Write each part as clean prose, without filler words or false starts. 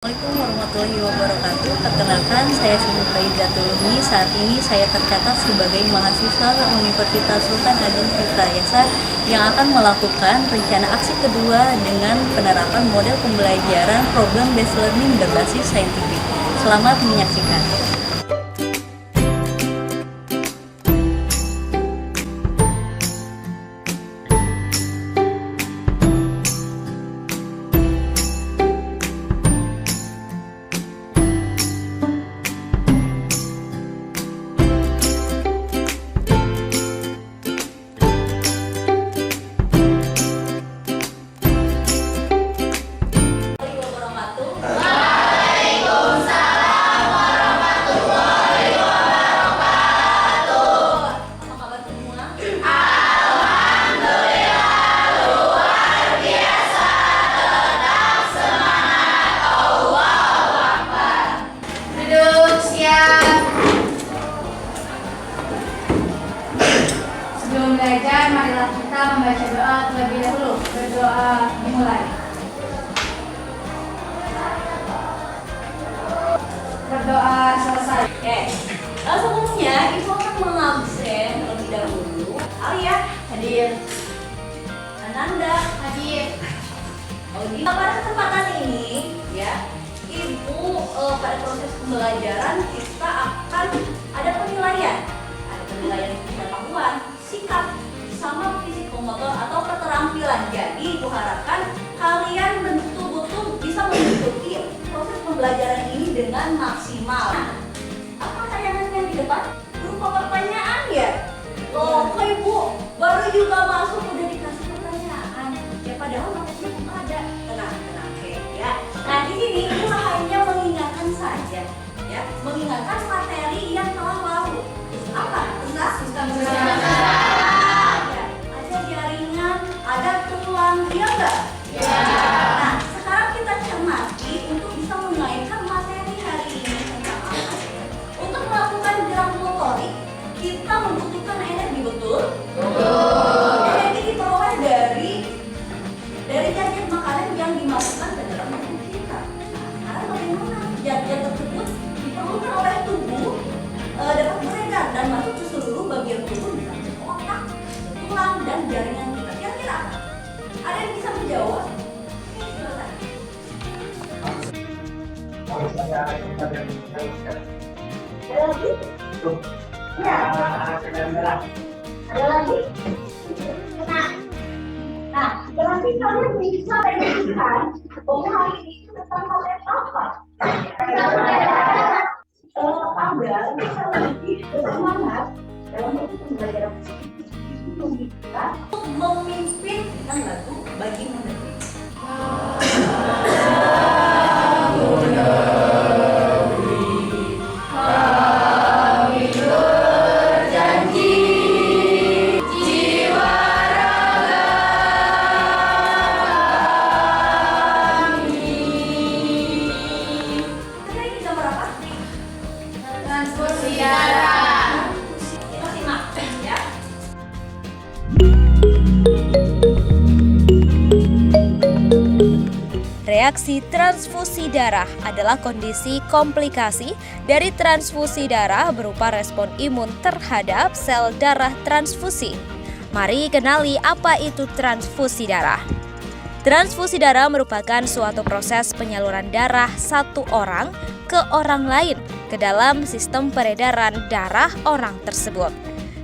Assalamualaikum warahmatullahi wabarakatuh. Perkenalkan, saya Siti Faizatul. Saat ini saya tercatat sebagai mahasiswa Universitas Sultan Agung Tirtayasa yang akan melakukan rencana aksi kedua dengan penerapan model pembelajaran program based learning berbasis saintifik. Selamat menyaksikan. Sebelum belajar, marilah kita membaca doa terlebih dahulu. Berdoa dimulai. Berdoa selesai. Oke, sebelumnya Ibu akan mengabsen terlebih dahulu. Alia hadir, Ananda hadir. Pada kesempatan ini, ya, Ibu pada proses pembelajaran kita akan ada penilaian pengetahuan, sikap, sama psikomotor atau keterampilan. Jadi Ibu harapkan kalian betul-betul bisa mengikuti proses pembelajaran ini dengan maksimal. Apa tayangan yang di depan? Berupa pertanyaan ya? Loh, kok Ibu baru juga masuk udah dikasih pertanyaan? Ya padahal maksudnya kok ada. Tenang, oke ya. Nah di sini Ibu hanya mengingatkan saja, ya, mengingatkan materi yang telah lalu. Apa? Sistem sosial. Ada jaringan, ada tulang, iya enggak? Ya. Nah, sekarang kita cermati untuk bisa mengaitkan materi hari ini tentang apa. Untuk melakukan gerak motorik, kita membutuhkan energi, betul? Betul. Energi diperoleh dari zat makanan yang dimasukkan ke dalam tubuh kita. Nah, sekarang bagaimana zat-zat tersebut diperlukan oleh tubuh dapat beredar dan masuk ke seluruh bagian tubuh misalnya otak, tulang, dan jaringan kita. Kira-kira apa? Ada yang bisa menjawab? Oke, silakan. Ada lagi? Ya. Ada lagi? Nah, berarti kalian bisa menunjukkan bahwa hari ini tentang materi apa? Agar bisa lebih bersemangat dalam pembelajaran kita untuk memimpin kan lagu bagi negeri. Transfusi darah. Kita simak ya. Reaksi transfusi darah adalah kondisi komplikasi dari transfusi darah berupa respon imun terhadap sel darah transfusi. Mari kenali apa itu transfusi darah. Transfusi darah merupakan suatu proses penyaluran darah satu orang ke orang lain ke dalam sistem peredaran darah orang tersebut.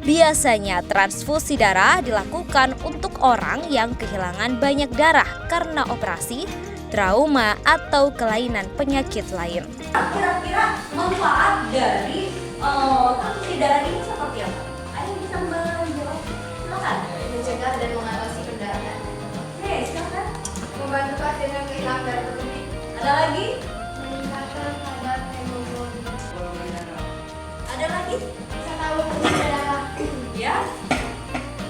Biasanya transfusi darah dilakukan untuk orang yang kehilangan banyak darah karena operasi, trauma, atau kelainan penyakit lain. Kira-kira manfaat dari transfusi darah ini seperti apa? Ada yang bisa menjawab? Silakan. Mencegah dan mengatasi perdarahan. Oke, silakan. Membantu pasien yang kehilangan darah berlebih. Ada lagi? Meningkatkan kadar hemoglobin. Ada lagi? Bisa tahu fungsi darah. Ya?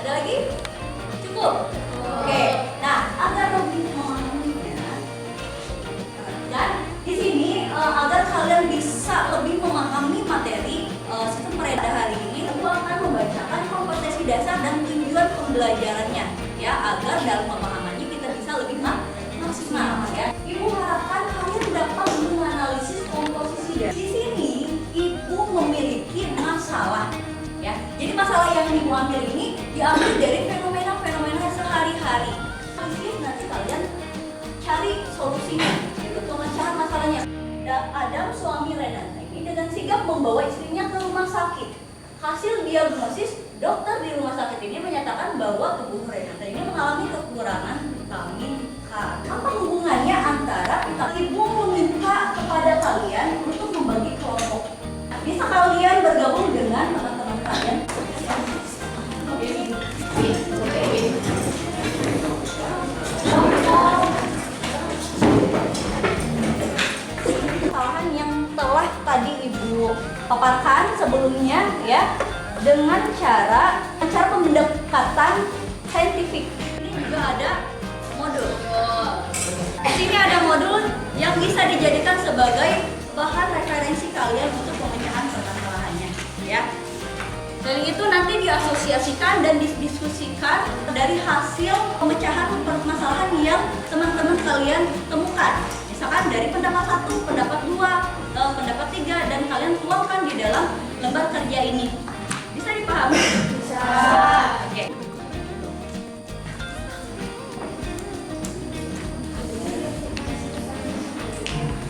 Ada lagi? Cukup? Oke. Nah, agar lebih memahaminya dan di sini agar kalian bisa lebih memahami materi sistem peredaran hari ini, Ibu akan membacakan kompetensi dasar dan tujuan pembelajarannya, ya, agar dalam pemahamannya kita bisa lebih maksimal, ya. Ibu harapkan kalian dapat Di sini ibu memiliki masalah, ya. Jadi masalah yang ibu ambil ini diambil dari fenomena-fenomena sehari-hari. Nanti kalian cari solusinya, gitu, pemecahan masalahnya. Adam suami Renata ini dengan sigap membawa istrinya ke rumah sakit. Hasil diagnosis, dokter di rumah sakit ini menyatakan bahwa tubuh Renata ini mengalami kekurangan vitamin K. Apa hubungannya antara ibu meminta kepada kalian untuk membagi kelompok? Bisa kalian bergabung dengan teman-teman kalian. Kesalahan yang telah tadi ibu paparkan sebelumnya, ya, dengan cara pendekatan saintifik. Ini juga ada modul. Di sini ada modul yang bisa dijadikan sebagai bahan referensi kalian untuk pemecahan permasalahannya, ya. Dan itu nanti diasosiasikan dan didiskusikan dari hasil pemecahan permasalahan yang teman-teman kalian temukan. Misalkan dari pendapat 1, pendapat 2, pendapat 3, dan kalian tuangkan di dalam lembar kerja ini. Bisa dipahami? Bisa. Oke.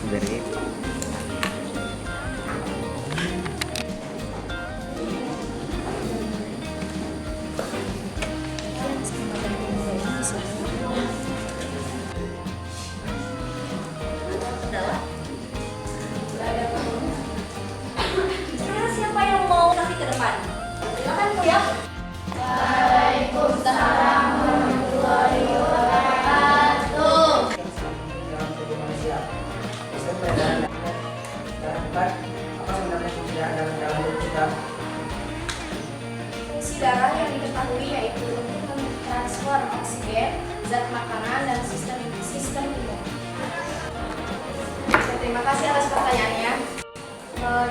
Dari Adalah sekarang siapa yang mau kasih ke depan? Silakan Bu ya. Waalaikumsalam warahmatullahi wabarakatuh. Fungsi darah yang diketahui yaitu untuk mentransfer oksigen, zat makanan, dan sistem imun. Terima kasih atas pertanyaannya.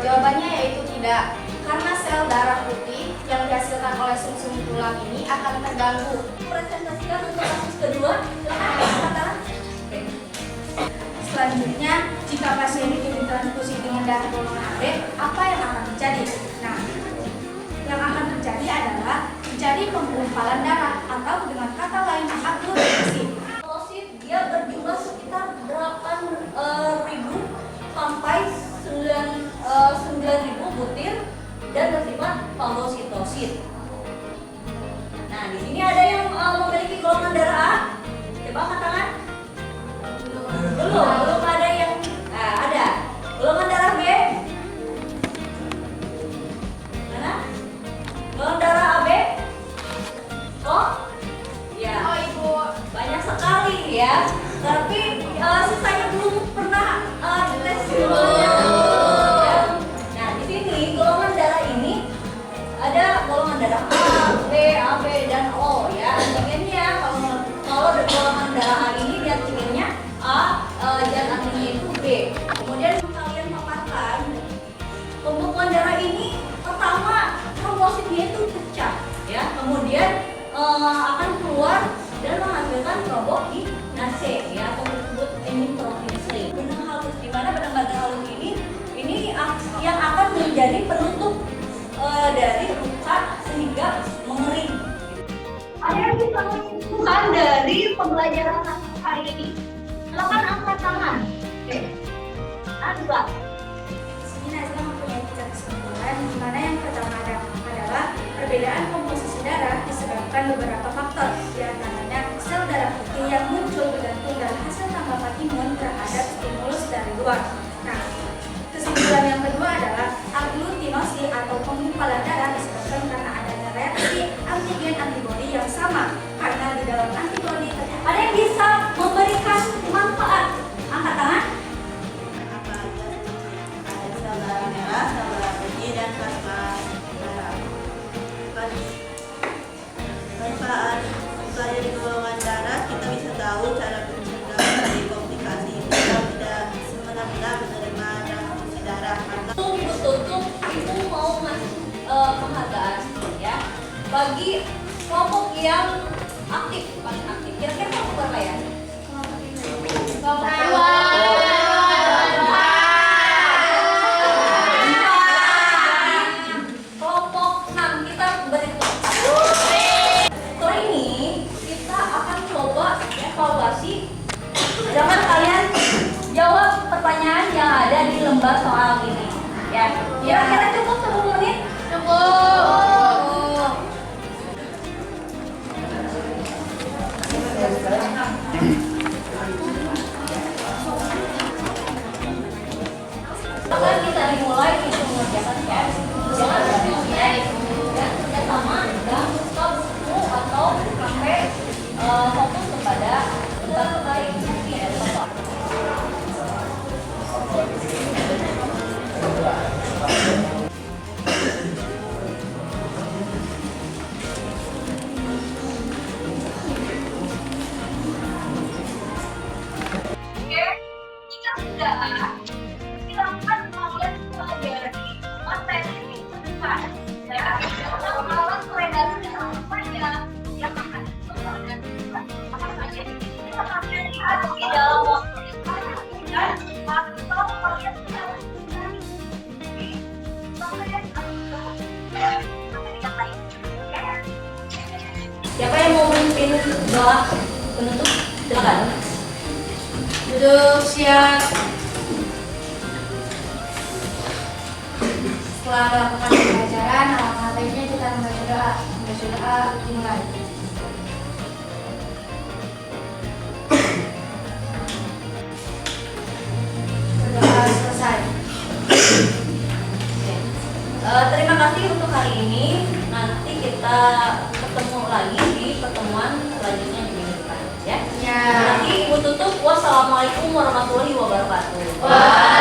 Jawabannya yaitu tidak, karena sel darah putih yang dihasilkan oleh sumsum tulang ini akan terganggu. Presentasikan untuk kasus kedua. Silakan. Oke. Selanjutnya, jika pasien itu ditransfusi dengan darah golongan AB, apa yang akan terjadi? Nah, yang akan terjadi adalah terjadi penggumpalan darah atau dengan kata lain aglomerasi. Polosit dia berjumlah sekitar 8.000 sampai 9.000 butir dan bersifat fagositosit. Nah, di sini ada yang memiliki golongan darah A. Coba angkat tangan. Belum ada yang ada. Golongan darah B. Mana? Golongan darah AB. Oh? Ya. Oh, Ibu. Banyak sekali ya. Tapi sisanya belum pernah tes sebelumnya. Ya. Nah, di sini golongan darah ini ada golongan darah A, B, AB, dan O ya. Antigennya kalau golongan darah A ini dia antigennya A, dan antigennya itu B. Kemudian kalian paparkan pembekuan darah ini pertama trombositnya itu pecah ya. Kemudian akan keluar dan menghasilkan trombokinase ya, atau disebut erythropoietin. Benang halus, di mana benang halus ini yang akan menjadi penutup dari luka sehingga mengering. Ada yang bisa menyimpulkan dari pembelajaran hari ini? Silakan angkat tangan. Oke. Ada. Di sini Nazila mempunyai 3 kesimpulan, di mana yang pertama adalah perbedaan komposisi darah disebabkan beberapa faktor, di antaranya sel darah putih yang muncul bergantung dari hasil tanggapan imun terhadap stimulus dari luar. Nah, kesimpulan yang kedua adalah aglutinasi atau penggumpalan darah disebabkan karena adanya reaksi antigen antibodi yang sama, karena di dalam antibodi Ada yang bisa memberikan manfaat? Angkat tangan. Apa aja? Ada sel darah merah, sel darah putih, dan plasma darah. Manfaat dari golongan darah, kita bisa tahu cara mencegah dari komplikasi jika tidak benar-benar menerima transfusi darah. Ibu tutup, ibu mau ngasih penghargaan ya bagi kelompok yang aktif, paling aktif. Kira-kira kelompok berapa ya? pertanyaan yang ada di lembar soal ini. Ya, kira-kira cukup 10 menit? Cukup. Maka kita dimulai untuk mengerjakan chat. Jangan ya, kerja sama dan buka buku atau sampai fokus kepada tugas terbaik dari soal. Jika sudah silakan kalian pelajari materi mingguan dan melawan peredaran saja yang akan dan apa saja kita kalian lihat di dalam waktu dan atau kalian sudah Siapa yang mau memimpin doa penutup? Silakan. Duduk siap. Setelah melakukan pembelajaran, alangkah baiknya kita membaca doa. Membaca doa dimulai. Berdoa selesai. Terima kasih untuk hari ini. Nanti kita ketemu lagi di pertemuan selanjutnya di minggu depan, ya. Ya. Nanti Ibu tutup. Wassalamualaikum warahmatullahi wabarakatuh. Wah.